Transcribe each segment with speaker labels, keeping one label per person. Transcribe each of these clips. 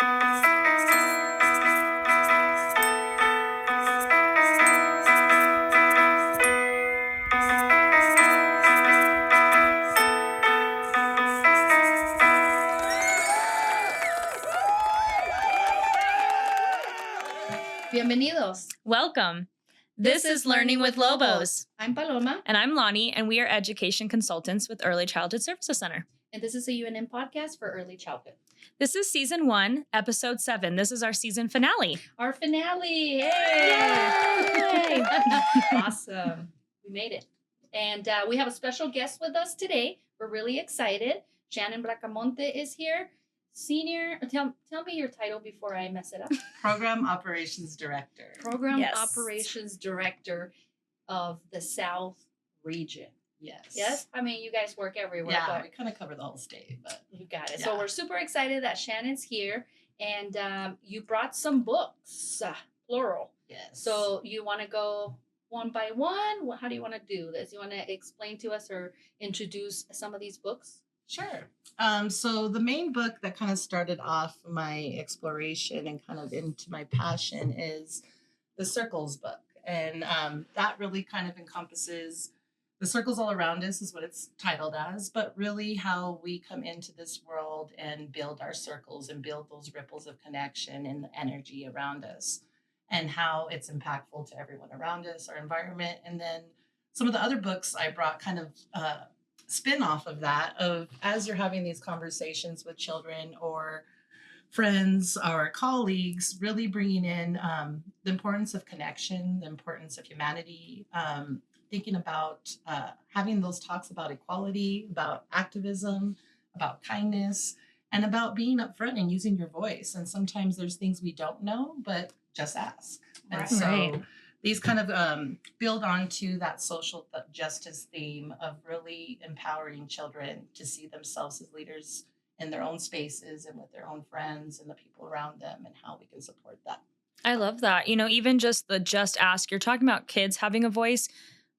Speaker 1: Bienvenidos.
Speaker 2: Welcome. This is Learning with Lobos.
Speaker 1: I'm Paloma.
Speaker 2: And I'm Loni, and we are education consultants with Early Childhood Services Center.
Speaker 1: And this is a UNM podcast for early childhood.
Speaker 2: This is season 1, episode 7. This is our season finale.
Speaker 1: Our finale.
Speaker 2: Yay!
Speaker 1: Awesome. We made it. And we have a special guest with us today. We're really excited. Shannon Bracamonte is here. Senior, tell me your title before I mess it up.
Speaker 3: Program Operations Director.
Speaker 1: Program Operations Director of the South Region.
Speaker 3: Yes.
Speaker 1: Yes? I mean, you guys work everywhere.
Speaker 3: Yeah,
Speaker 1: but
Speaker 3: we kind of cover the whole state, but
Speaker 1: you got it.
Speaker 3: Yeah.
Speaker 1: So we're super excited that Shannon's here, and you brought some books, plural.
Speaker 3: yes.
Speaker 1: So you want to go one by one? How do you want to do this? You want to explain to us or introduce some of these books?
Speaker 3: Sure. So the main book that kind of started off my exploration and kind of into my passion is the Circles book. And that really kind of encompasses the circles all around us is what it's titled as, but really how we come into this world and build our circles and build those ripples of connection and the energy around us and how it's impactful to everyone around us, our environment. And then some of the other books I brought kind of spin off of that, of as you're having these conversations with children or friends or colleagues, really bringing in the importance of connection, the importance of humanity, thinking about having those talks about equality, about activism, about kindness, and about being upfront and using your voice. And sometimes there's things we don't know, but just ask. And
Speaker 1: Right.
Speaker 3: so these kind of build onto that social justice theme of really empowering children to see themselves as leaders in their own spaces and with their own friends and the people around them and how we can support that.
Speaker 2: I love that. You know, even just the just ask, you're talking about kids having a voice,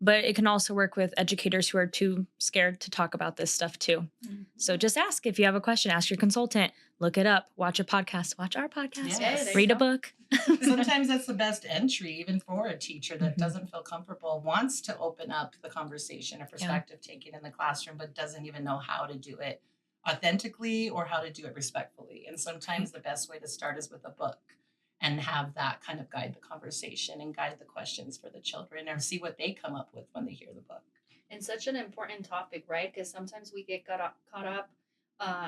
Speaker 2: but it can also work with educators who are too scared to talk about this stuff too.
Speaker 1: Mm-hmm.
Speaker 2: So just ask. If you have a question, ask your consultant, look it up, watch a podcast, watch our podcast,
Speaker 3: Yes.
Speaker 2: read a book.
Speaker 3: Sometimes that's the best entry, even for a teacher that doesn't feel comfortable, wants to open up the conversation or perspective taking in the classroom, but doesn't even know how to do it authentically or how to do it respectfully. And sometimes the best way to start is with a book and have that kind of guide the conversation and guide the questions for the children or see what they come up with when they hear the book.
Speaker 1: And such an important topic, right? Because sometimes we get caught up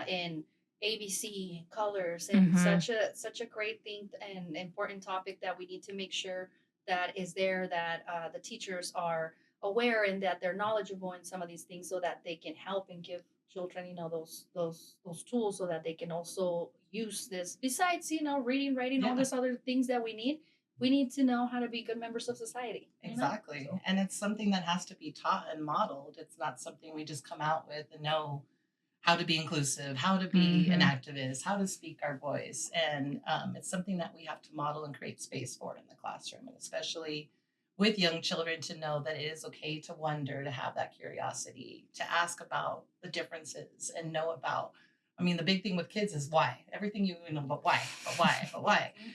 Speaker 1: in ABC colors and such a great thing and important topic that we need to make sure that is there, that the teachers are aware and that they're knowledgeable in some of these things so that they can help and give children, you know, those tools so that they can also use this. Besides, you know, reading, writing, all these other things that we need to know how to be good members of society.
Speaker 3: Exactly.
Speaker 1: You know?
Speaker 3: And it's something that has to be taught and modeled. It's not something we just come out with and know how to be inclusive, how to be an activist, how to speak our voice. And it's something that we have to model and create space for in the classroom, and especially with young children to know that it is okay to wonder, to have that curiosity, to ask about the differences and know about, I mean, the big thing with kids is why. Everything you know, but why.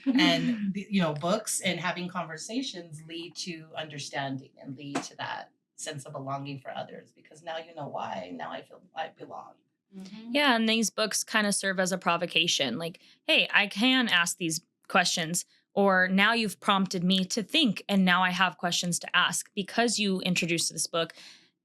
Speaker 3: And, you know, books and having conversations lead to understanding and lead to that sense of belonging for others, because now you know why. Now I feel I belong.
Speaker 1: Mm-hmm.
Speaker 2: Yeah, and these books kind of serve as a provocation. Like, hey, I can ask these questions, or now you've prompted me to think, and now I have questions to ask because you introduced this book.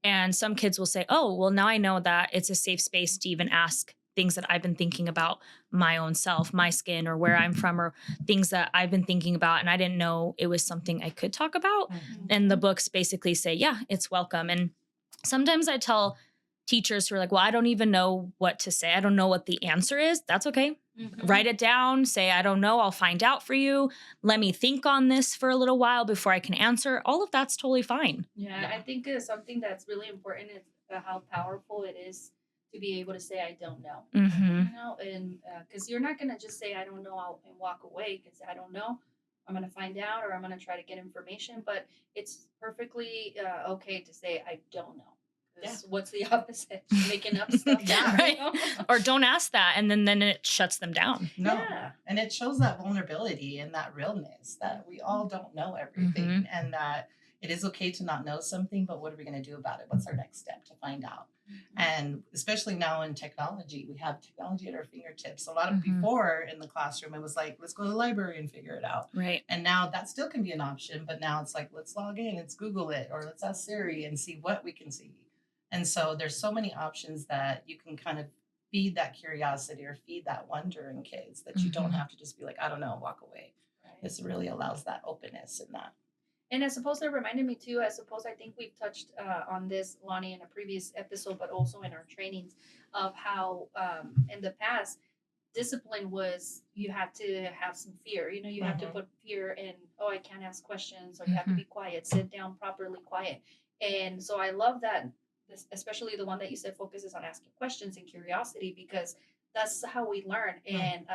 Speaker 2: And some kids will say, oh, well, now I know that it's a safe space to even ask things that I've been thinking about my own self, my skin, or where I'm from, or things that I've been thinking about. And I didn't know it was something I could talk about. And the books basically say, yeah, it's welcome. And sometimes I tell teachers who are like, well, I don't even know what to say. I don't know what the answer is. That's okay. Write it down. Say, I don't know. I'll find out for you. Let me think on this for a little while before I can answer. All of that's totally fine.
Speaker 1: Yeah, I think something that's really important is how powerful it is to be able to say, I don't know. You know, and because you're not going to just say, I don't know, and walk away because I don't know. I'm going to find out, or I'm going to try to get information. But it's perfectly okay to say, I don't know. 'Cause what's the opposite? Just making up stuff.
Speaker 3: Yeah.
Speaker 2: Right. Or don't ask that, and then it shuts them down.
Speaker 3: No.
Speaker 1: Yeah.
Speaker 3: And it shows that vulnerability and that realness that we all don't know everything and that it is okay to not know something, but what are we going to do about it? What's our next step to find out? And especially now in technology, we have technology at our fingertips. A lot of before in the classroom, it was like, let's go to the library and figure it out.
Speaker 2: Right.
Speaker 3: And now that still can be an option, but now it's like, let's log in, let's Google it, or let's ask Siri and see what we can see. And so there's so many options that you can kind of feed that curiosity or feed that wonder in kids that you don't have to just be like, I don't know, walk away.
Speaker 1: Right.
Speaker 3: This really allows that openness in that.
Speaker 1: And I suppose that reminded me too. I think we've touched on this, Loni, in a previous episode, but also in our trainings of how in the past discipline was you had to have some fear. You know, you have to put fear in. Oh, I can't ask questions, or you have to be quiet, sit down properly, quiet. And so I love that, especially the one that you said focuses on asking questions and curiosity, because that's how we learn. And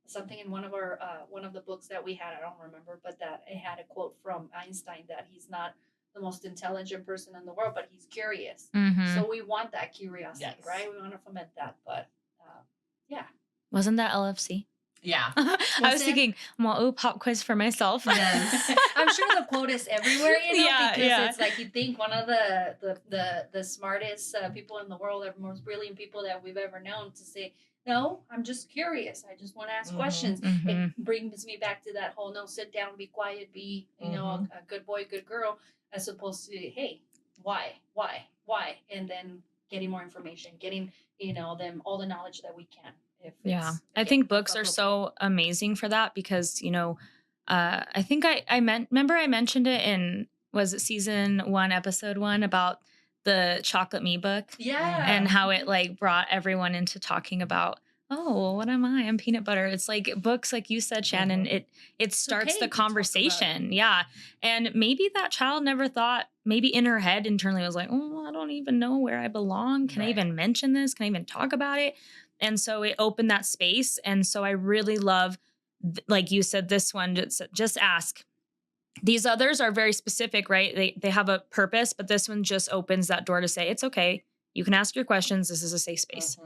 Speaker 1: something in one of the books that we had, I don't remember, but that it had a quote from Einstein that he's not the most intelligent person in the world, but he's curious. So we want that curiosity, right? We want to foment that. But yeah,
Speaker 2: wasn't that LFC?
Speaker 3: Yeah.
Speaker 2: I was thinking, well, pop quiz for myself.
Speaker 3: Yes.
Speaker 1: I'm sure the quote is everywhere, you know, because it's like you think one of the smartest people in the world, the most brilliant people that we've ever known, to say, no, I'm just curious. I just want to ask questions. It brings me back to that whole, no, sit down, be quiet, be, you know, a good boy, good girl, as opposed to, hey, why? And then getting more information, getting, you know, them all the knowledge that we can.
Speaker 2: I think books are so amazing for that because, you know, I think I mentioned it in, was it season 1, episode 1 about the Chocolate Me book?
Speaker 1: Yeah.
Speaker 2: And how it like brought everyone into talking about, oh, what am I? I'm peanut butter. It's like books, like you said, Shannon, it starts the conversation. Yeah. And maybe that child never thought, maybe in her head internally was like, oh, I don't even know where I belong. Can I even mention this? Can I even talk about it? And so it opened that space. And so I really love, like you said, this one, just ask. These others are very specific, right? They have a purpose, but this one just opens that door to say, it's okay. You can ask your questions. This is a safe space.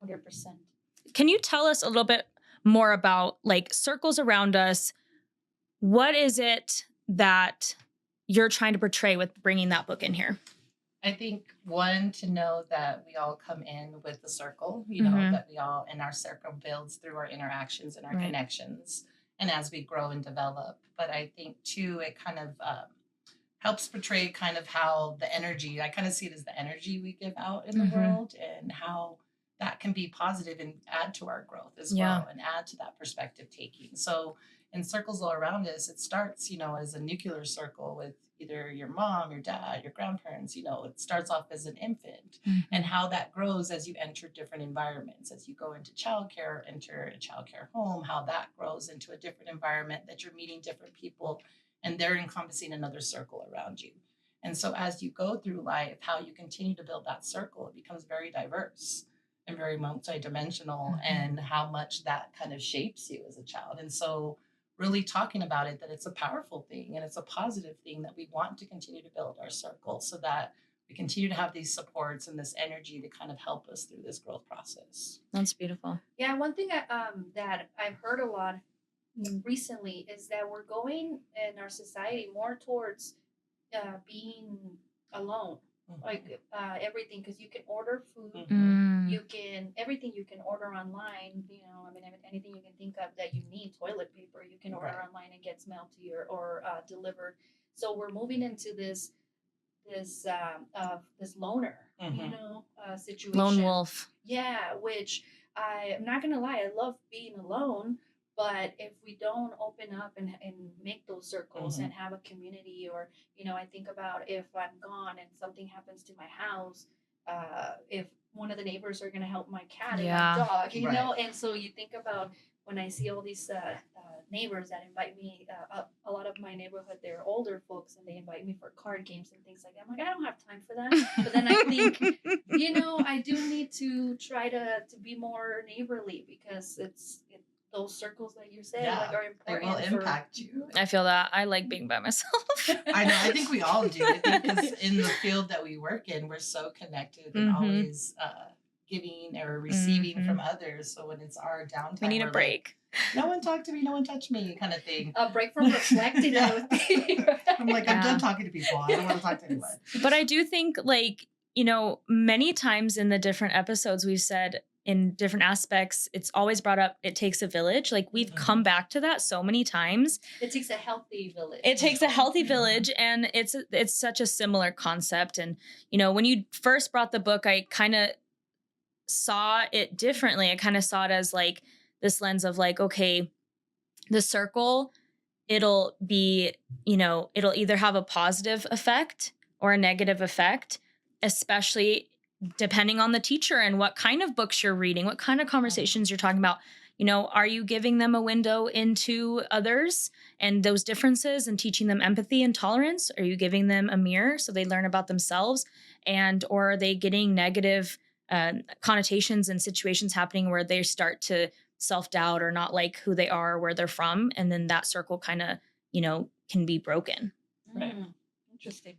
Speaker 1: 100%.
Speaker 2: Can you tell us a little bit more about like circles around us? What is it that you're trying to portray with bringing that book in here?
Speaker 3: I think one, to know that we all come in with the circle, you know, that we all, and our circle builds through our interactions and our connections, and as we grow and develop. But I think two, it kind of helps portray kind of how the energy, I kind of see it as the energy we give out in the world, and how that can be positive and add to our growth as well, and add to that perspective taking. So in circles all around us, it starts, you know, as a nuclear circle with either your mom, your dad, your grandparents. You know, it starts off as an infant, and how that grows as you enter different environments, as you go into childcare, enter a childcare home, how that grows into a different environment, that you're meeting different people and they're encompassing another circle around you. And so as you go through life, how you continue to build that circle, it becomes very diverse and very multidimensional, and how much that kind of shapes you as a child. And so really talking about it, that it's a powerful thing and it's a positive thing, that we want to continue to build our circle so that we continue to have these supports and this energy to kind of help us through this growth process.
Speaker 2: That's beautiful.
Speaker 1: Yeah, one thing that I've heard a lot recently is that we're going in our society more towards being alone. Like everything, because you can order food, you can, everything you can order online, you know, I mean, anything you can think of that you need, toilet paper, you can order online and gets mailed to you or delivered. So we're moving into this loner, you know, situation.
Speaker 2: Lone wolf.
Speaker 1: Yeah, which I'm not gonna lie, I love being alone. But if we don't open up and make those circles and have a community, or, you know, I think about if I'm gone and something happens to my house, if one of the neighbors are going to help my cat and my dog, you know, and so you think about when I see all these neighbors that invite me, a lot of my neighborhood, they're older folks, and they invite me for card games and things like that. I'm like, I don't have time for that. But then I think, you know, I do need to try to be more neighborly, because those circles that you said
Speaker 3: Yeah,
Speaker 1: like are
Speaker 3: they
Speaker 1: important.
Speaker 3: will impact you.
Speaker 2: I feel that. I like being by myself.
Speaker 3: I know. I think we all do. I think because in the field that we work in, we're so connected and always giving or receiving from others. So when it's our downtime,
Speaker 2: We need a
Speaker 3: we're
Speaker 2: break.
Speaker 3: like, no one talked to me, no one touched me, kind of thing.
Speaker 1: A break from reflecting.
Speaker 3: Yeah.
Speaker 1: I would think.
Speaker 3: I'm like, I'm
Speaker 2: Yeah.
Speaker 3: done talking to people. I don't want to talk to anyone.
Speaker 2: But I do think, like, you know, many times in the different episodes we've said in different aspects, it's always brought up, it takes a village. Like, we've come back to that so many times.
Speaker 1: It takes a healthy village.
Speaker 2: It takes a healthy village, and it's such a similar concept. And, you know, when you first brought the book, I kind of saw it differently. I kind of saw it as like this lens of like, okay, the circle, it'll be, you know, it'll either have a positive effect or a negative effect, especially depending on the teacher and what kind of books you're reading, what kind of conversations you're talking about. You know, are you giving them a window into others and those differences and teaching them empathy and tolerance? Are you giving them a mirror so they learn about themselves? And or are they getting negative connotations and situations happening where they start to self-doubt or not like who they are, where they're from, and then that circle kind of, you know, can be broken.
Speaker 3: Right.
Speaker 1: Interesting.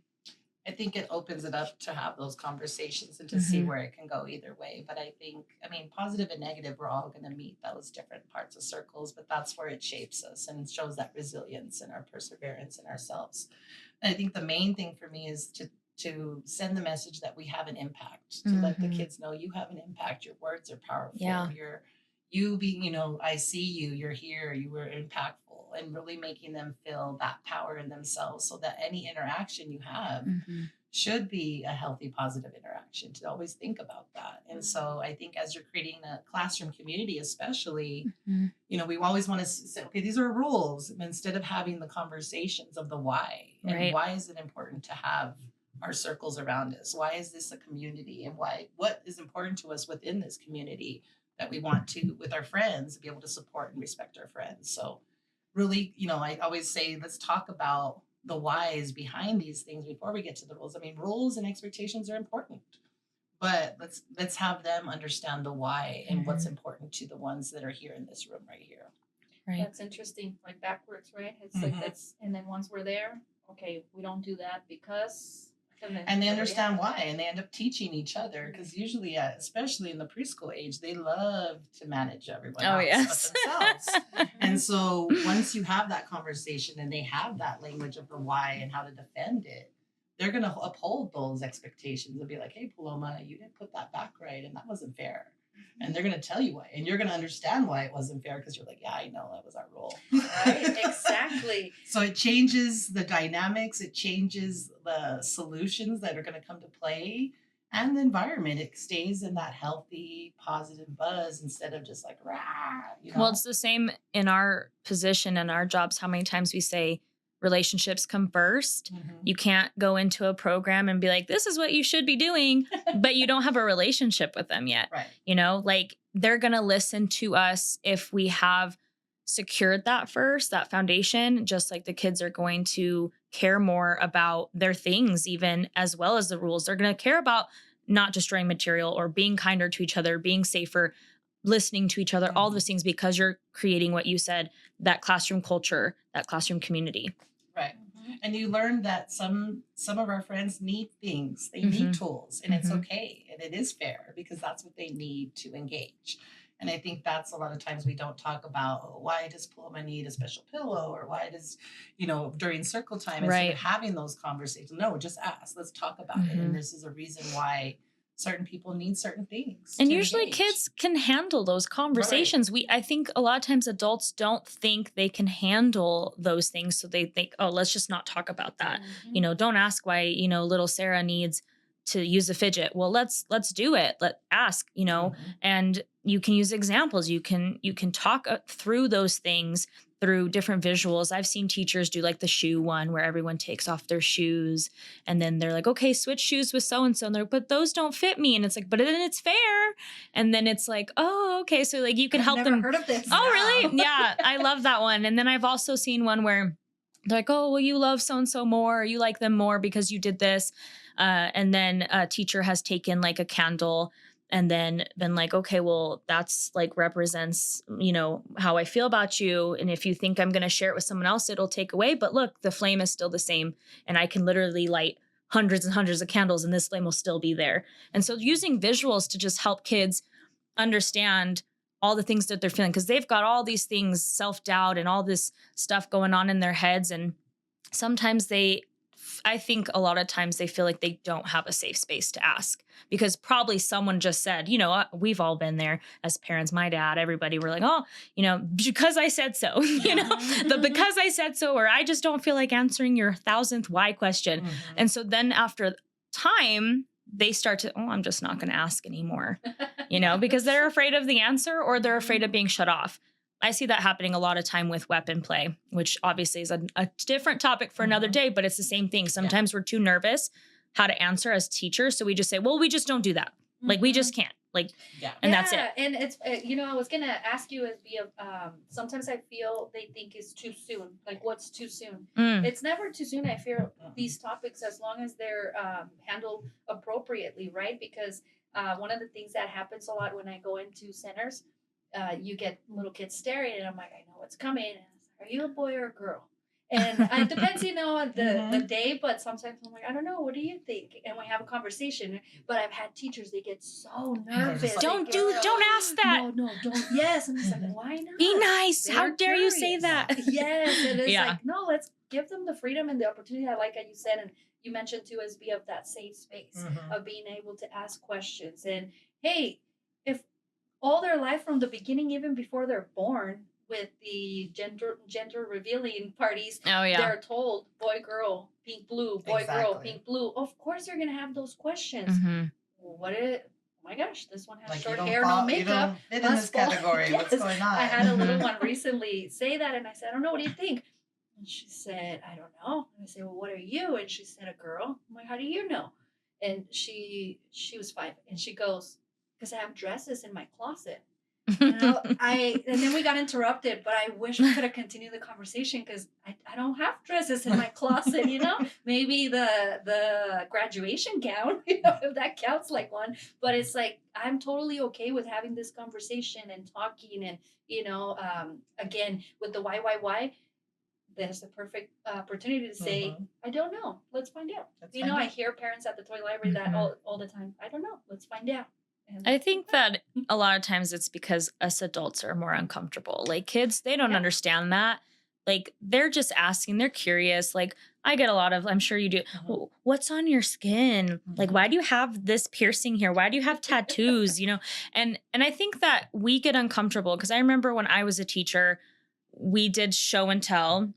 Speaker 3: I think it opens it up to have those conversations and to see where it can go either way. But I think, I mean, positive and negative, we're all going to meet those different parts of circles, but that's where it shapes us and shows that resilience and our perseverance in ourselves. And I think the main thing for me is to send the message that we have an impact, to let the kids know you have an impact. Your words are powerful.
Speaker 2: Yeah.
Speaker 3: You being, you know, I see you, you're here, you were impactful, and really making them feel that power in themselves so that any interaction you have should be a healthy, positive interaction, to always think about that. And so I think as you're creating a classroom community, especially, you know, we always want to say, okay, these are rules, instead of having the conversations of the why. And why is it important to have our circles around us? Why is this a community? And what is important to us within this community that we want to, with our friends, be able to support and respect our friends? So really, you know, I always say, let's talk about the whys behind these things before we get to the rules. I mean, rules and expectations are important, but let's have them understand the why and what's important to the ones that are here in this room right here.
Speaker 2: Right.
Speaker 1: That's interesting. Like backwards, right? It's like that's, and then once we're there, okay, we don't do that because.
Speaker 3: And they understand why, and they end up teaching each other, because usually, especially in the preschool age, they love to manage everyone else but themselves. And so once you have that conversation and they have that language of the why and how to defend it, they're going to uphold those expectations and be like, hey, Paloma, you didn't put that back right, and that wasn't fair. And they're going to tell you why, and you're going to understand why it wasn't fair, because you're like, yeah, I know, that was our role.
Speaker 1: Right, exactly.
Speaker 3: So it changes the dynamics, it changes the solutions that are going to come to play, and the environment. It stays in that healthy, positive buzz instead of just like, rah, you know?
Speaker 2: Well, it's the same in our position and our jobs. How many times we say relationships come first. You can't go into a program and be like, this is what you should be doing, but you don't have a relationship with them yet.
Speaker 3: Right.
Speaker 2: You know, like they're going to listen to us if we have secured that first, that foundation, just like the kids are going to care more about their things, even as well as the rules. They're going to care about not destroying material or being kinder to each other, being safer, listening to each other, all those things, because you're creating what you said, that classroom culture, that classroom community.
Speaker 3: Right. And you learn that some of our friends need things. They need tools, and it's okay. And it is fair, because that's what they need to engage. And I think that's a lot of times we don't talk about, why does Paloma need a special pillow, or why does, you know, during circle time, instead of having those conversations. No, just ask. Let's talk about it. And this is a reason why certain people need certain things.
Speaker 2: And usually kids can handle those conversations.
Speaker 3: Right.
Speaker 2: I think a lot of times adults don't think they can handle those things. So they think, oh, let's just not talk about that. You know, don't ask why, you know, little Sarah needs to use a fidget. Well, let's do it. Let ask, you know, and you can use examples. You can talk through those things through different visuals. I've seen teachers do like the shoe one where everyone takes off their shoes and then they're like, okay, switch shoes with so-and-so. And they're like, but those don't fit me. And it's like, but then it's fair. And then it's like, oh, okay. So like you can help them.
Speaker 1: I've never heard of this.
Speaker 2: Oh, really? Yeah. I love that one. And then I've also seen one where they're like, oh, well, you love so-and-so more, or you like them more because you did this. And then a teacher has taken like a candle and then been like, okay, well, that's like represents, you know, how I feel about you. And if you think I'm going to share it with someone else, it'll take away. But look, the flame is still the same. And I can literally light hundreds and hundreds of candles and this flame will still be there. And so using visuals to just help kids understand all the things that they're feeling, because they've got all these things, self-doubt and all this stuff going on in their heads. And sometimes I think a lot of times they feel like they don't have a safe space to ask, because probably someone just said, you know, we've all been there as parents, my dad, everybody, we're like, oh, you know, because I said so, you know, because I said so, or I just don't feel like answering your 1,000th why question. And so then after time, they start to, oh, I'm just not going to ask anymore, you know, because they're afraid of the answer or they're afraid of being shut off. I see that happening a lot of time with weapon play, which obviously is a different topic for another day, but it's the same thing. Sometimes we're too nervous how to answer as teachers. So we just say, well, we just don't do that. Like, we just can't. Like, and that's it.
Speaker 1: And it's, you know, I was going to ask you as sometimes I feel they think it's too soon. Like, what's too soon? It's never too soon. I fear these topics, as long as they're handled appropriately, right? Because one of the things that happens a lot when I go into centers, you get little kids staring, and I'm like, I know what's coming. And I was like, are you a boy or a girl? And it depends, you know, on the day, but sometimes I'm like, I don't know, what do you think? And we have a conversation. But I've had teachers, they get so nervous.
Speaker 2: Don't ask that.
Speaker 1: No, don't. Yes. And it's like, why not?
Speaker 2: Be nice.
Speaker 1: They're
Speaker 2: How dare
Speaker 1: curious.
Speaker 2: you say that?
Speaker 1: Yes. And it's like, no, let's give them the freedom and the opportunity. I like how you said, and you mentioned too, as be of that safe space of being able to ask questions. And hey, if all their life from the beginning, even before they're born, with the gender revealing parties, they're told boy, girl, pink, blue, boy, girl, pink, blue. Of course, you're gonna have those questions. Well, oh my gosh, this one has short hair, no makeup.
Speaker 3: You don't fit in this category. Yes. What's going on?
Speaker 1: I had a little one recently say that, and I said, I don't know. What do you think? And she said, I don't know. And I said, well, what are you? And she said, a girl. I'm like, how do you know? And she was 5, and she goes, because I have dresses in my closet. And then we got interrupted, but I wish we could have continued the conversation, because I don't have dresses in my closet, you know. Maybe the graduation gown, you know, if that counts like one. But it's like, I'm totally okay with having this conversation and talking, and, you know, again, with the why, there's a perfect opportunity to say, I don't know, let's find out. I hear parents at the toy library that all the time, I don't know, let's find out.
Speaker 2: I think that a lot of times it's because us adults are more uncomfortable. Like, kids, they don't understand that. Like, they're just asking, they're curious. Like, I get a lot of, I'm sure you do, well, what's on your skin? Like, why do you have this piercing here? Why do you have tattoos? You know? And I think that we get uncomfortable, because I remember when I was a teacher, we did show and tell.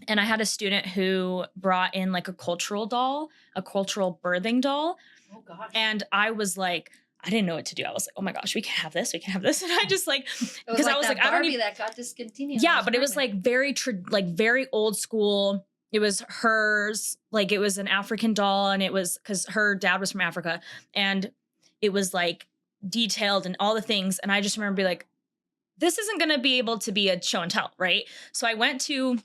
Speaker 2: And I had a student who brought in like a cultural doll, a cultural birthing doll.
Speaker 1: Oh gosh.
Speaker 2: And I was like, I didn't know what to do. I was like, oh my gosh, we can have this. We can have this. And I just like,
Speaker 1: because I was like, I don't even, that got discontinued.
Speaker 2: Yeah, but it was like very old school. It was hers. Like, it was an African doll, and it was because her dad was from Africa, and it was like detailed and all the things. And I just remember being like, this isn't going to be able to be a show and tell. Right. So I went to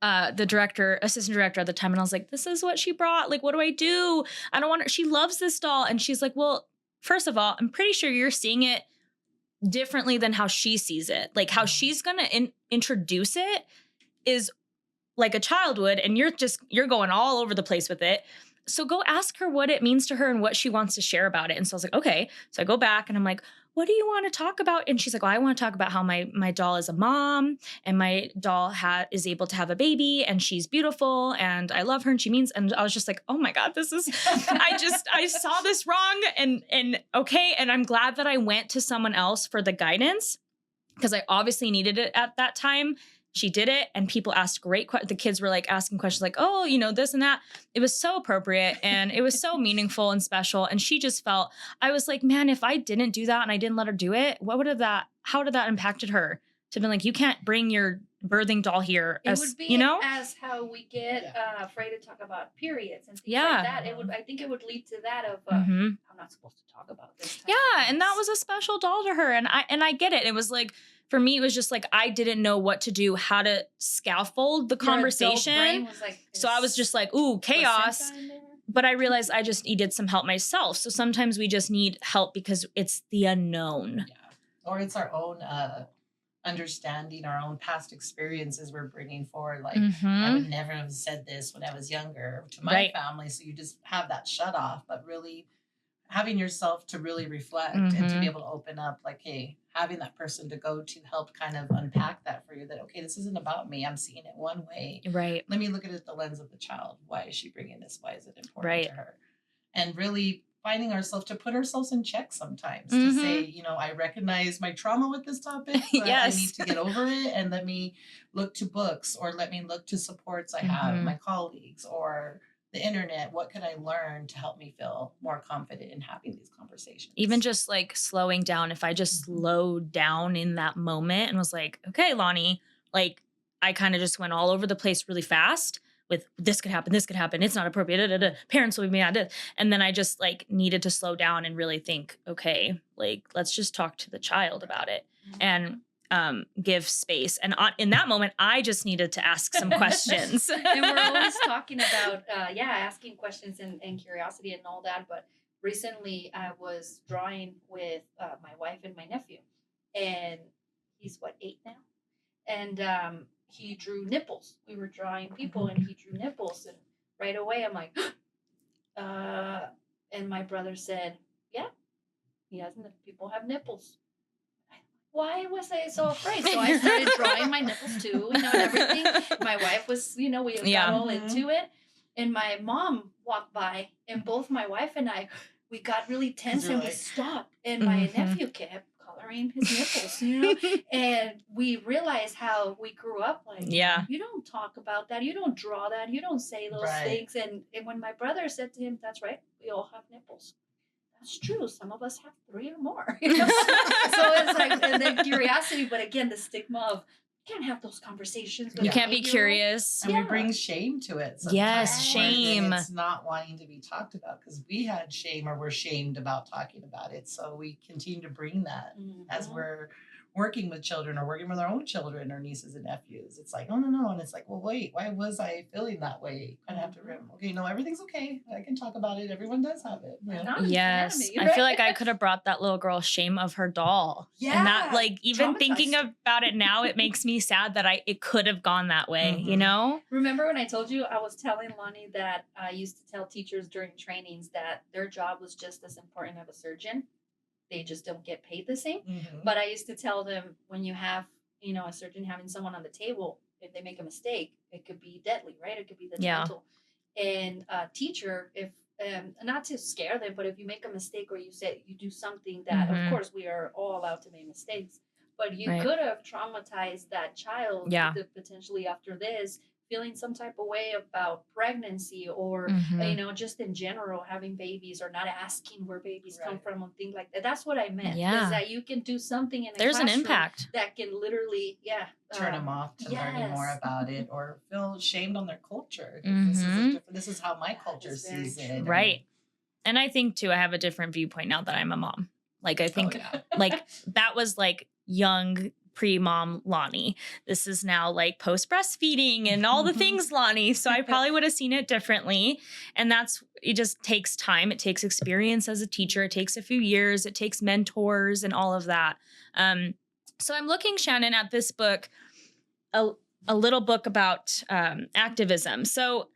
Speaker 2: the assistant director at the time, and I was like, this is what she brought. Like, what do I do? I don't want her. She loves this doll. And she's like, well, first of all, I'm pretty sure you're seeing it differently than how she sees it. Like, how she's going to introduce it is like a child would, and you're going all over the place with it. So go ask her what it means to her and what she wants to share about it. And so I was like, okay. So I go back and I'm like, what do you want to talk about? And she's like, well, I want to talk about how my doll is a mom, and my doll is able to have a baby, and she's beautiful, and I love her, and she means, and I was just like, oh my God, this is, I saw this wrong, and okay. And I'm glad that I went to someone else for the guidance, because I obviously needed it at that time. She did it, and people asked great questions. The kids were like asking questions like, oh, you know, this and that. It was so appropriate, and it was so meaningful and special. And she just felt, I was like, man, if I didn't do that and I didn't let her do it, how did that impacted her? To be like, you can't bring your birthing doll here.
Speaker 1: It would be, you know, as how we get afraid to talk about periods and things like that. I think it would lead to that of, I'm not supposed to talk about this.
Speaker 2: And that was a special doll to her. And I get it. It was like, for me, it was just like, I didn't know what to do, how to scaffold the conversation.
Speaker 1: Was like,
Speaker 2: so I was just like, ooh, chaos. but I realized I just needed some help myself. So sometimes we just need help because it's the unknown.
Speaker 3: Yeah. Or it's our own understanding, our own past experiences we're bringing forward. Like, I would never have said this when I was younger to my family. So you just have that shut off, but really having yourself to really reflect and to be able to open up, like, hey, having that person to go to help kind of unpack that for you, that, okay, this isn't about me. I'm seeing it one way.
Speaker 2: Right.
Speaker 3: Let me look at it the lens of the child. Why is she bringing this? Why is it important to her? And really finding ourselves to put ourselves in check sometimes to say, you know, I recognize my trauma with this topic, but I need to get over it, and let me look to books, or let me look to supports I have, my colleagues, or the internet. What can I learn to help me feel more confident in having these conversations?
Speaker 2: Even just like slowing down. If I just slowed down in that moment and was like, okay, Loni, like I kind of just went all over the place really fast with this could happen, it's not appropriate, parents will be mad. And then I just like needed to slow down and really think, okay, like let's just talk to the child about it and give space. And in that moment, I just needed to ask some questions.
Speaker 1: And we're always talking about, asking questions and curiosity and all that. But recently I was drawing with my wife and my nephew, and he's 8 now. And he drew nipples. We were drawing people and he drew nipples. And right away I'm like, and my brother said, yeah, people have nipples. Why was I so afraid? So I started drawing my nipples too, and everything. My wife was, we got all into it. And my mom walked by, and both my wife and I, we got really tense and we stopped. And my nephew kept coloring his nipples, and we realized how we grew up. Like, you don't talk about that, you don't draw that, you don't say those things. And when my brother said to him, that's right, we all have nipples. That's true. Some of us have 3 or more. So it's like, and then curiosity, but again, the stigma of you can't have those conversations.
Speaker 2: You can't be curious.
Speaker 3: And we bring shame to it sometimes.
Speaker 2: Yes, shame.
Speaker 3: It's not wanting to be talked about because we had shame, or we're shamed about talking about it. So we continue to bring that as we're working with children, or working with our own children or nieces and nephews. It's like, oh, no. And it's like, well, wait, why was I feeling that way? Kind of have to remember, okay, no, everything's okay. I can talk about it. Everyone does have it.
Speaker 2: Yes. I feel like I could have brought that little girl shame of her doll. Yeah. And that, like, even thinking about it now, it makes me sad that it could have gone that way,
Speaker 1: Remember when I told you, I was telling Loni that I used to tell teachers during trainings that their job was just as important as a surgeon. They just don't get paid the same. But I used to tell them, when you have, a surgeon having someone on the table, if they make a mistake, it could be deadly, right? It could be detrimental. And a teacher, if not to scare them, but if you make a mistake, or you do something that, of course, we are all allowed to make mistakes, but you could have traumatized that child potentially after this, feeling some type of way about pregnancy, or just in general having babies, or not asking where babies come from, and things like that. That's what I meant. Is that you can do something in a
Speaker 2: there's an impact
Speaker 1: that can literally
Speaker 3: turn them off to learning more about it, or feel shamed on their culture. This is how my culture sees it.
Speaker 2: Right. And I think too, I have a different viewpoint now that I'm a mom. Like, I think like that was like young pre-mom Loni. This is now like post breastfeeding and all the things Loni. So I probably would have seen it differently. And it just takes time. It takes experience as a teacher. It takes a few years. It takes mentors and all of that. So I'm looking, Shannon, at this book, a little book about activism. So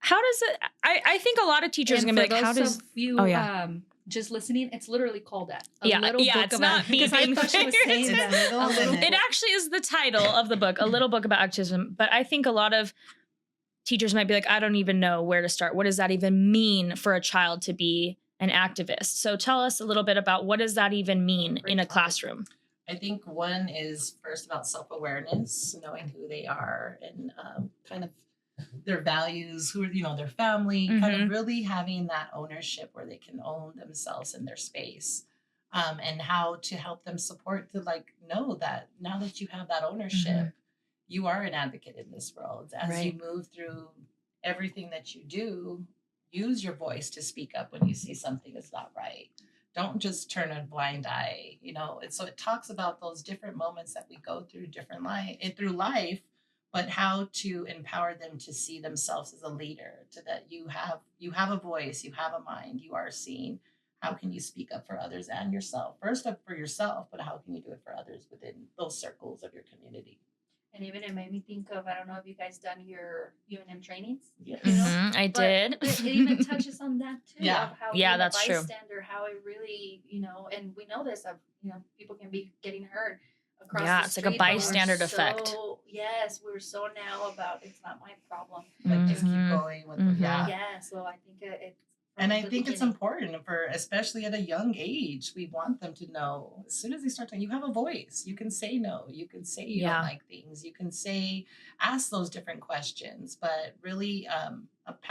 Speaker 2: how does it, I think a lot of teachers are going to be like, how does
Speaker 1: you, just listening, it's literally called that. A little book
Speaker 2: it's not me being It actually is the title of the book, A Little Book About Activism. But I think a lot of teachers might be like, I don't even know where to start. What does that even mean for a child to be an activist? So tell us a little bit about, what does that even mean in a classroom?
Speaker 3: I think one is first about self-awareness, knowing who they are, and kind of their values, their family, kind of really having that ownership where they can own themselves in their space, and how to help them support to know that now that you have that ownership, you are an advocate in this world. As you move through everything that you do, use your voice to speak up when you see something is not right. Don't just turn a blind eye, And so it talks about those different moments that we go through through life, but how to empower them to see themselves as a leader, to that you have a voice, you have a mind, you are seen. How can you speak up for others and yourself? First up for yourself, but how can you do it for others within those circles of your community?
Speaker 1: And even it made me think of, I don't know if you guys done your UNM trainings.
Speaker 3: Yes.
Speaker 1: You know?
Speaker 2: I
Speaker 1: But
Speaker 2: did.
Speaker 1: it even touches on that too.
Speaker 3: Yeah.
Speaker 1: Of how
Speaker 2: Yeah,
Speaker 1: being
Speaker 2: that's
Speaker 1: a
Speaker 2: true.
Speaker 1: bystander, how it really, and we know this of, people can be getting hurt across
Speaker 2: Yeah,
Speaker 1: the
Speaker 2: it's like a
Speaker 1: street, but we're
Speaker 2: bystander effect.
Speaker 1: Yes, we're so now about it's not my problem.
Speaker 3: Like just keep
Speaker 2: Mhm.
Speaker 3: going with
Speaker 2: Mhm.
Speaker 3: yeah.
Speaker 1: Yeah, so I think it's
Speaker 3: And
Speaker 1: from
Speaker 3: I
Speaker 1: the
Speaker 3: think it's
Speaker 1: beginning.
Speaker 3: important for, especially at a young age, we want them to know as soon as they start talking, you have a voice. You can say no. You can say you
Speaker 2: Yeah.
Speaker 3: don't like things. You can ask those different questions, but really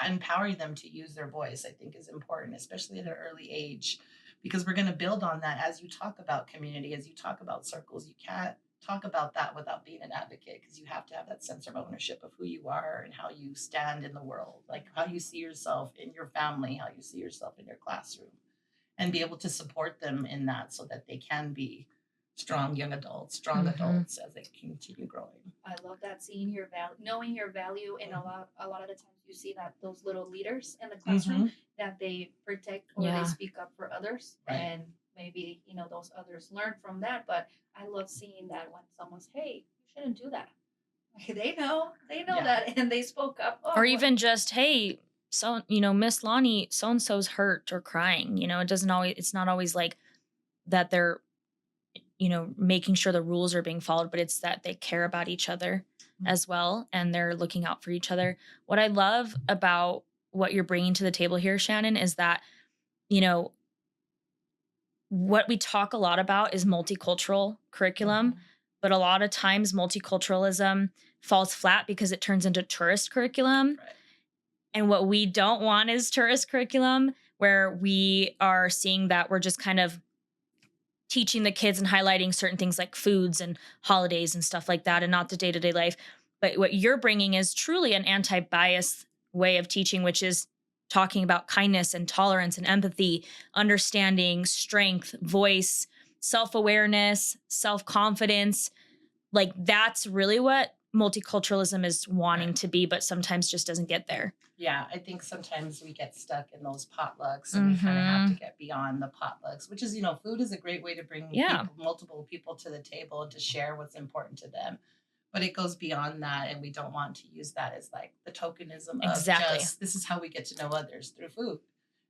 Speaker 3: empowering them to use their voice, I think, is important, especially at an early age, because we're going to build on that as you talk about community, as you talk about circles. You can't talk about that without being an advocate, because you have to have that sense of ownership of who you are and how you stand in the world, like how you see yourself in your family, how you see yourself in your classroom, and be able to support them in that so that they can be strong young adults, strong adults as they continue growing.
Speaker 1: I love that, seeing your value, knowing your value, and a lot of the times you see that those little leaders in the classroom that they protect or
Speaker 2: Yeah.
Speaker 1: they speak up for others,
Speaker 3: Right.
Speaker 1: and maybe those others learn from that. But I love seeing that when someone's, hey, you shouldn't do that. They know
Speaker 3: Yeah.
Speaker 1: that, and they spoke up. Oh,
Speaker 2: Or even just, hey, so Miss Loni, so and so's hurt or crying. It's not always like that they're making sure the rules are being followed, but it's that they care about each other as well, and they're looking out for each other. What I love about what you're bringing to the table here, Shannon, is that what we talk a lot about is multicultural curriculum, but a lot of times multiculturalism falls flat because it turns into tourist curriculum.
Speaker 3: Right.
Speaker 2: And what we don't want is tourist curriculum, where we are seeing that we're just kind of teaching the kids and highlighting certain things like foods and holidays and stuff like that, and not the day-to-day life. But what you're bringing is truly an anti-bias way of teaching, which is talking about kindness and tolerance and empathy, understanding, strength, voice, self-awareness, self-confidence. Like, that's really what multiculturalism is wanting to be, but sometimes just doesn't get there.
Speaker 3: Yeah, I think sometimes we get stuck in those potlucks, and we kind of have to get beyond the potlucks, which is, food is a great way to bring multiple people to the table and to share what's important to them. But it goes beyond that, and we don't want to use that as like the tokenism of just, this is how we get to know others, through food.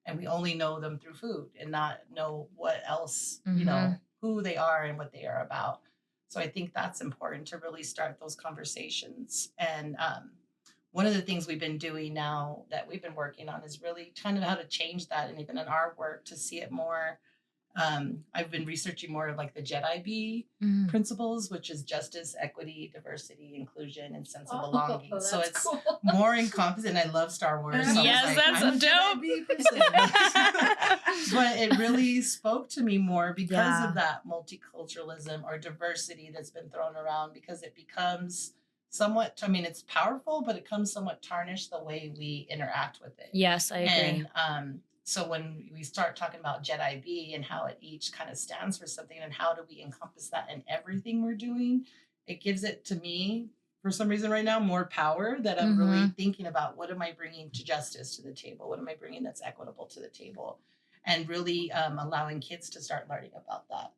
Speaker 3: And we only know them through food and not know what else, who they are and what they are about. So I think that's important to really start those conversations. And one of the things we've been doing now that we've been working on is really kind of how to change that, and even in our work to see it more. I've been researching more of like the JEDI-B Principles, which is justice, equity, diversity, inclusion, and sense of belonging. So it's cool. More encompassing. I love Star Wars. So
Speaker 2: yes, that's
Speaker 3: I'm
Speaker 2: dope.
Speaker 3: JEDI-B person. But it really spoke to me more because of that multiculturalism or diversity that's been thrown around, because it becomes somewhat, it's powerful, but it comes somewhat tarnished the way we interact with it.
Speaker 2: Yes, I agree.
Speaker 3: And so when we start talking about JEDI-B and how it each kind of stands for something, and how do we encompass that in everything we're doing, it gives it, to me, for some reason right now, more power, that I'm really thinking about, what am I bringing to justice to the table? What am I bringing that's equitable to the table? And really allowing kids to start learning about that.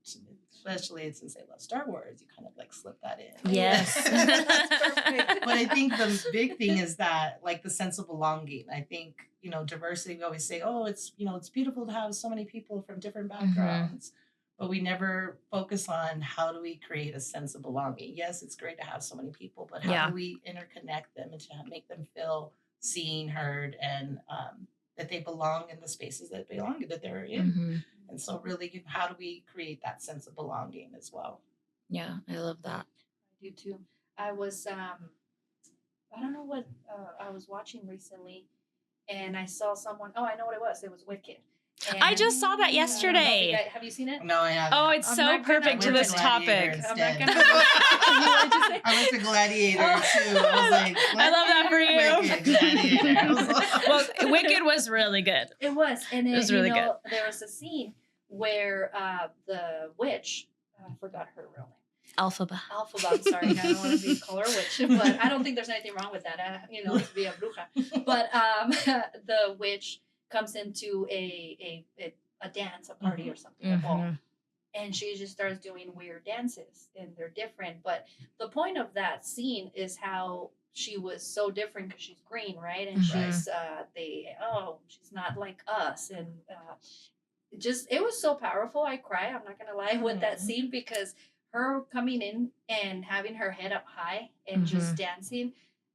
Speaker 3: Especially since they love Star Wars, you kind of like slip that in.
Speaker 2: Yes.
Speaker 1: That's perfect.
Speaker 3: But I think the big thing is that, like, the sense of belonging. I think, diversity, we always say, oh, it's beautiful to have so many people from different backgrounds. But we never focus on, how do we create a sense of belonging? Yes, it's great to have so many people, but how do we interconnect them and to make them feel seen, heard, and that they belong in the spaces that they're in. And so really, how do we create that sense of belonging as well?
Speaker 2: Yeah, I love that.
Speaker 1: I do too. I was, I don't know what I was watching recently, and I saw someone, I know what it was. It was Wicked. And
Speaker 2: I just saw that yesterday.
Speaker 1: Have you seen it?
Speaker 3: No, I haven't.
Speaker 2: Oh, it's so perfect to this topic.
Speaker 1: I'm not gonna. I
Speaker 3: went to Gladiator too. I was like,
Speaker 2: I love that for you.
Speaker 3: Wicked, Gladiator.
Speaker 2: Well, Wicked was really good.
Speaker 1: It was, and
Speaker 2: it was really good.
Speaker 1: There was a scene where the witch, I forgot her real name.
Speaker 2: Alphaba.
Speaker 1: Alphaba, I'm sorry, I don't want to be a color witch, but I don't think there's anything wrong with that, to be a bruja. But the witch comes into a dance, a party or something, a ball, and she just starts doing weird dances, and they're different. But the point of that scene is how she was so different because she's green, right? And she's she's not like us, and it was so powerful. I cry, I'm not gonna lie, with that scene, because her coming in and having her head up high and just dancing,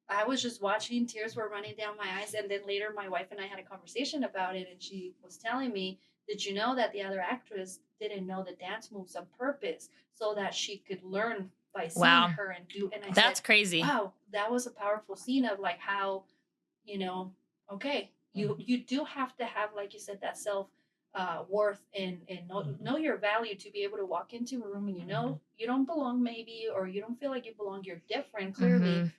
Speaker 1: I was just watching, tears were running down my eyes. And then later my wife and I had a conversation about it, and she was telling me, did you know that the other actress didn't know the dance moves on purpose so that she could learn by seeing her and do? And
Speaker 2: That's crazy.
Speaker 1: Wow, that was a powerful scene of like how, okay, you do have to have, like you said, that self worth and know your value to be able to walk into a room and you don't belong, maybe, or you don't feel like you belong, you're different, clearly.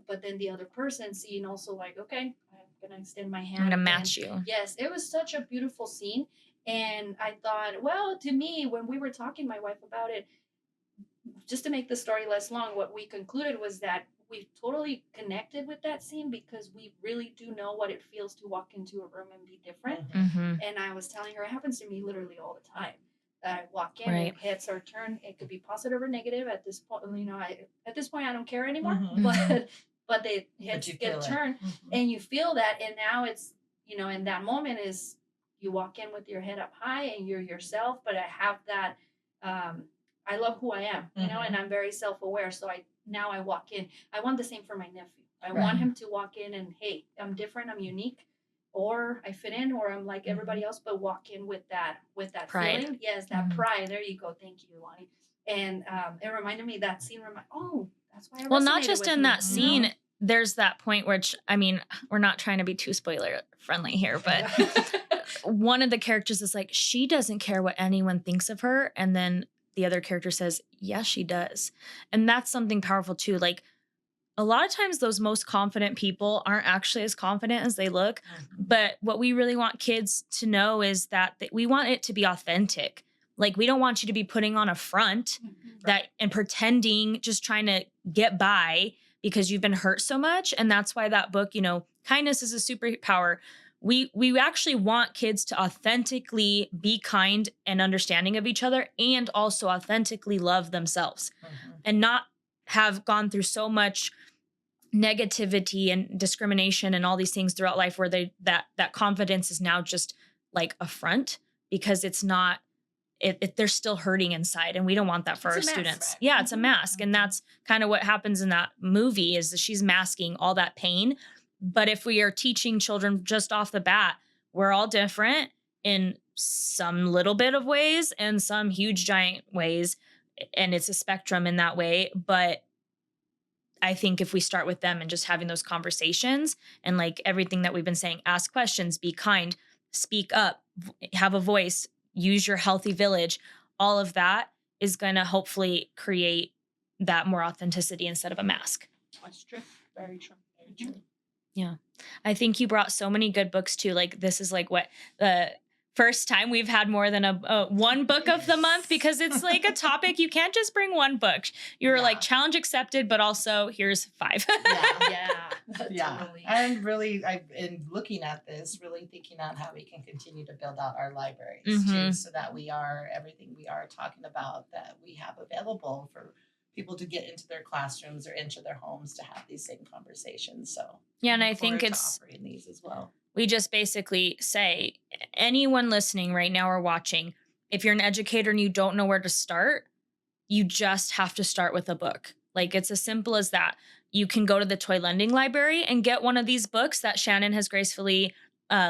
Speaker 1: But then the other person seeing also like, okay, I'm gonna extend my hand,
Speaker 2: I'm gonna match you.
Speaker 1: Yes, it was such a beautiful scene. And I thought, well, to me, when we were talking, my wife, about it, just to make the story less long, what we concluded was that we totally connected with that scene because we really do know what it feels to walk into a room and be different. And I was telling her, it happens to me literally all the time. I walk in and heads are turned. It could be positive or negative at this point. At this point, I don't care anymore. But the heads get turned, and you feel that. And now it's, in that moment is you walk in with your head up high and you're yourself. But I have that. I love who I am, and I'm very self-aware. So now I walk in. I want the same for my nephew. I want him to walk in and, hey, I'm different, I'm unique, or I fit in, or I'm like everybody else, but walk in with that
Speaker 2: pride.
Speaker 1: feeling. Yes, that pride. There you go. Thank you, Loni. And it reminded me, that scene that's why I
Speaker 2: well, not just
Speaker 1: with
Speaker 2: in
Speaker 1: you,
Speaker 2: that scene, there's that point which, I mean, we're not trying to be too spoiler friendly here, but one of the characters is like, she doesn't care what anyone thinks of her, and then the other character says, yes, she does. And that's something powerful too. Like, a lot of times those most confident people aren't actually as confident as they look. But what we really want kids to know is that we want it to be authentic. Like, we don't want you to be putting on a front and pretending, just trying to get by because you've been hurt so much. And that's why that book, kindness is a superpower. We actually want kids to authentically be kind and understanding of each other, and also authentically love themselves and not have gone through so much negativity and discrimination and all these things throughout life where that confidence is now just like a front, because it's not, they're still hurting inside, and we don't want that for our students. Yeah, it's a mask. And that's kind of what happens in that movie, is that she's masking all that pain. But if we are teaching children just off the bat, we're all different in some little bit of ways and some huge giant ways. And it's a spectrum in that way. But I think if we start with them and just having those conversations and like everything that we've been saying, ask questions, be kind, speak up, have a voice, use your healthy village, all of that is going to hopefully create that more authenticity instead of a mask.
Speaker 1: That's true. Very true. Very true.
Speaker 2: Yeah. I think you brought so many good books too. Like, this is like what the first time we've had more than a one book of the month, because it's like a topic. You can't just bring one book. You're like, challenge accepted, but also here's 5.
Speaker 1: Totally.
Speaker 3: And really, I've been looking at this, really thinking on how we can continue to build out our libraries too, so that we are everything we are talking about, that we have available for people to get into their classrooms or into their homes to have these same conversations. So
Speaker 2: yeah, and I think it's
Speaker 3: offering these as well.
Speaker 2: We just basically say, anyone listening right now or watching, if you're an educator and you don't know where to start, you just have to start with a book. Like, it's as simple as that. You can go to the toy lending library and get one of these books that Shannon has gracefully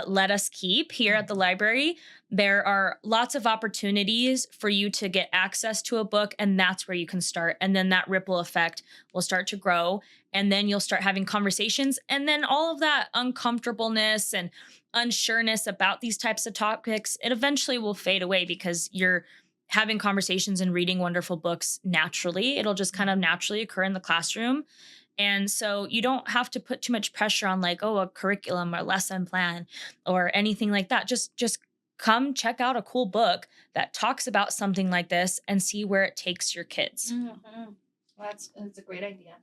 Speaker 2: let us keep here at the library. There are lots of opportunities for you to get access to a book, and that's where you can start. And then that ripple effect will start to grow, and then you'll start having conversations, and then all of that uncomfortableness and unsureness about these types of topics, it eventually will fade away because you're having conversations and reading wonderful books naturally. It'll just kind of naturally occur in the classroom. And so you don't have to put too much pressure on like, a curriculum or lesson plan or anything like that. Just come check out a cool book that talks about something like this and see where it takes your kids.
Speaker 1: Mm-hmm. That's a great idea.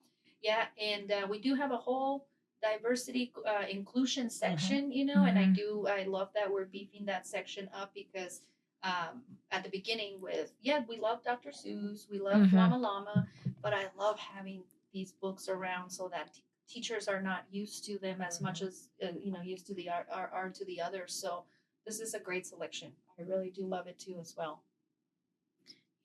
Speaker 1: Yeah, and we do have a whole diversity inclusion section, you know, and I love that we're beefing that section up because at the beginning we love Dr. Seuss, we love Llama Llama, but I love having these books around so that teachers are not used to them as much as used to the art to the others. So this is a great selection. I really do love it too as well.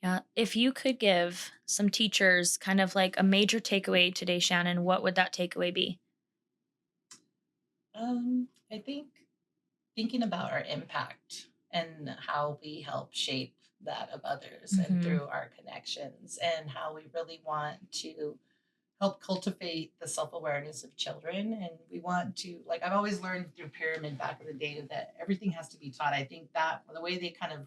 Speaker 2: Yeah. If you could give some teachers kind of like a major takeaway today, Shannon, what would that takeaway be?
Speaker 3: I think thinking about our impact and how we help shape that of others and through our connections, and how we really want to help cultivate the self-awareness of children. And we want to, like, I've always learned through pyramid back in the day that everything has to be taught. I think that the way they kind of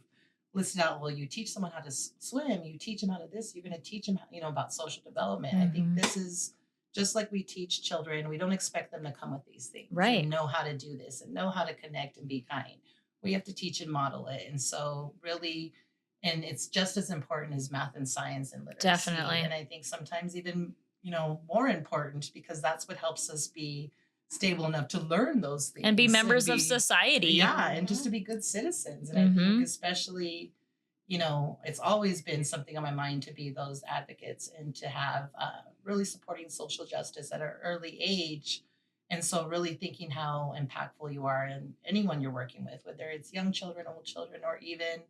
Speaker 3: listed out, well, you teach someone how to swim, you teach them how to this, you're going to teach them, about social development. I think this is just like we teach children. We don't expect them to come with these things and know how to do this and know how to connect and be kind. We have to teach and model it. And so really, and it's just as important as math and science and literacy.
Speaker 2: Definitely.
Speaker 3: And I think sometimes even, more important, because that's what helps us be stable enough to learn those things
Speaker 2: and be members of society.
Speaker 3: Yeah, and just to be good citizens. And I think especially, it's always been something on my mind to be those advocates and to have really supporting social justice at an early age. And so really thinking how impactful you are in anyone you're working with, whether it's young children, old children, or even,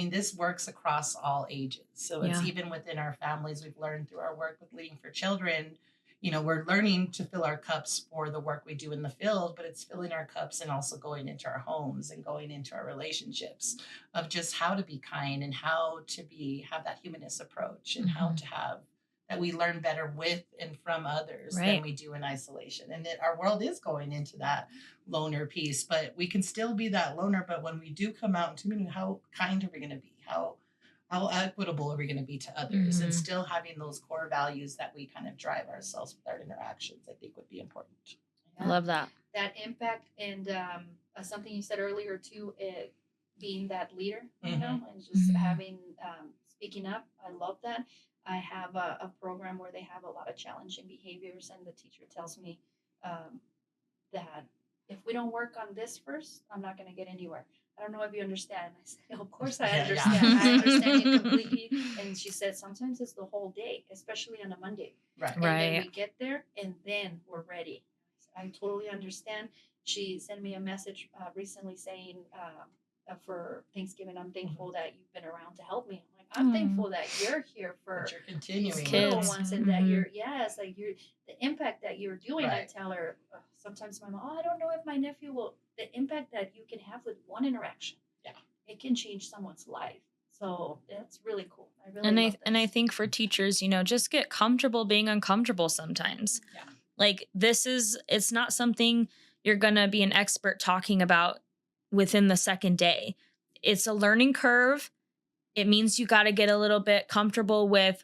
Speaker 3: this works across all ages. So it's even within our families. We've learned through our work with Leading for Children, we're learning to fill our cups for the work we do in the field, but it's filling our cups and also going into our homes and going into our relationships of just how to be kind and how to have that humanist approach and how to have that we learn better with and from others than we do in isolation. And that our world is going into that loner piece, but we can still be that loner. But when we do come out into community, how kind are we going to be? How equitable are we going to be to others? And still having those core values that we kind of drive ourselves with our interactions, I think would be important.
Speaker 2: I love that.
Speaker 1: That impact and something you said earlier too, being that leader, and just having speaking up. I love that. I have a program where they have a lot of challenging behaviors, and the teacher tells me that if we don't work on this first, I'm not going to get anywhere. I don't know if you understand. I said, of course I understand. I understand you completely. And she said, sometimes it's the whole day, especially on a Monday.
Speaker 3: Right.
Speaker 1: And then we get there and then we're ready. I totally understand. She sent me a message recently saying, for Thanksgiving, I'm thankful that you've been around to help me. I'm thankful that you're here for
Speaker 3: you're continuing
Speaker 1: little ones, and that you're the impact that you're doing. I tell her sometimes my mom, I don't know if my nephew will. The impact that you can have with one interaction, it can change someone's life. So that's really cool. I really love this.
Speaker 2: And I think for teachers, just get comfortable being uncomfortable sometimes.
Speaker 3: Yeah.
Speaker 2: Like it's not something you're gonna be an expert talking about within the second day. It's a learning curve. It means you got to get a little bit comfortable with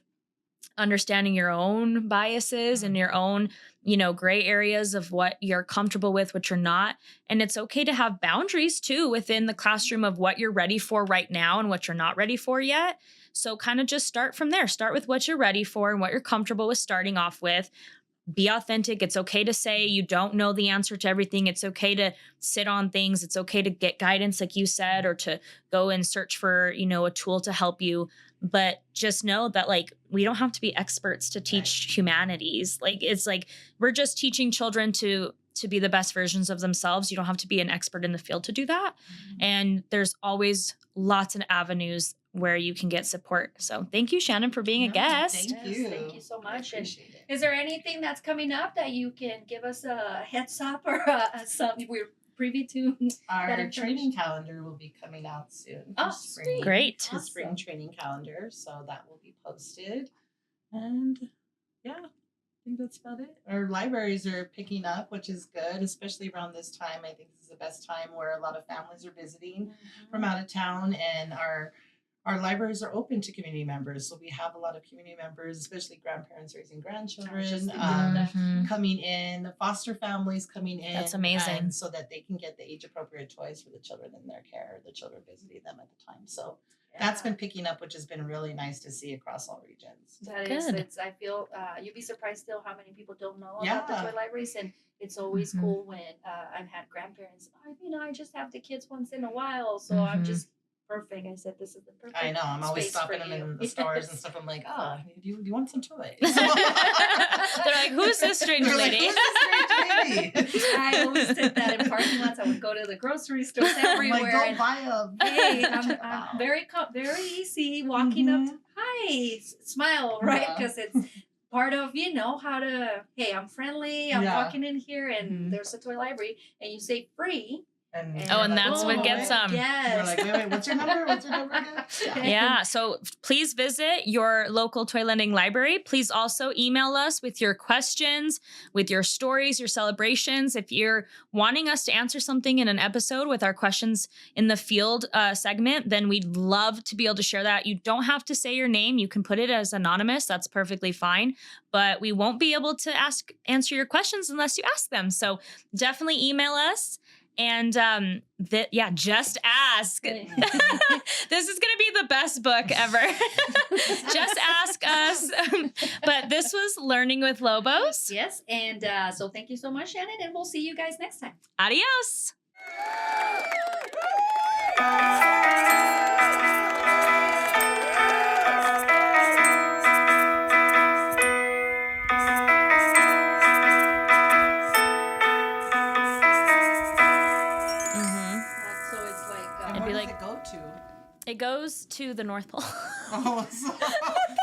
Speaker 2: understanding your own biases and your own, gray areas of what you're comfortable with, what you're not. And it's okay to have boundaries too within the classroom of what you're ready for right now and what you're not ready for yet. So kind of just start from there. Start with what you're ready for and what you're comfortable with starting off with. Be authentic. It's okay to say you don't know the answer to everything. It's okay to sit on things. It's okay to get guidance, like you said, or to go and search for, a tool to help you. But just know that, we don't have to be experts to teach humanities. It's we're just teaching children to be the best versions of themselves. You don't have to be an expert in the field to do that. And there's always lots of avenues where you can get support. So thank you, Shannon, for being a guest.
Speaker 3: Thank you.
Speaker 1: Thank you so much.
Speaker 3: And
Speaker 1: is there anything that's coming up that you can give us a heads up or something we're privy to?
Speaker 3: Our training calendar will be coming out soon.
Speaker 1: Oh,
Speaker 3: spring.
Speaker 2: Great.
Speaker 3: The spring training calendar. So that will be posted. And I think that's about it. Our libraries are picking up, which is good, especially around this time. I think this is the best time where a lot of families are visiting from out of town, and our our libraries are open to community members. So we have a lot of community members, especially grandparents raising grandchildren, coming in, the foster families coming in.
Speaker 2: That's amazing.
Speaker 3: And so that they can get the age appropriate toys for the children in their care, the children visiting them at the time. So that's been picking up, which has been really nice to see across all regions.
Speaker 1: That is, it's, I feel, you'd be surprised still how many people don't know about the toy libraries. And it's always cool when I've had grandparents, I just have the kids once in a while. So I'm just perfect. I said, this is the perfect.
Speaker 3: I know. I'm always stopping them in the stores and stuff. I'm like, do you want some toys?
Speaker 2: They're like, who's this strange lady?
Speaker 1: I always did that in parking lots. I would go to the grocery stores everywhere.
Speaker 3: I'm like, don't buy them.
Speaker 1: Hey, I'm very easy walking up to, hi, smile, right? Because it's part of, how to, hey, I'm friendly. I'm walking in here and there's a toy library and you say free. And
Speaker 2: that's what gets them.
Speaker 1: Yes.
Speaker 3: We're like, wait, what's your number? What's your number again?
Speaker 2: Yeah. So please visit your local toy lending library. Please also email us with your questions, with your stories, your celebrations. If you're wanting us to answer something in an episode with our questions in the field segment, then we'd love to be able to share that. You don't have to say your name. You can put it as anonymous. That's perfectly fine. But we won't be able to answer your questions unless you ask them. So definitely email us. And just ask. This is going to be the best book ever. Just ask us. But this was Learning with Lobos.
Speaker 1: Yes. And so thank you so much, Shannon. And we'll see you guys next time.
Speaker 2: Adios. It goes to the North Pole.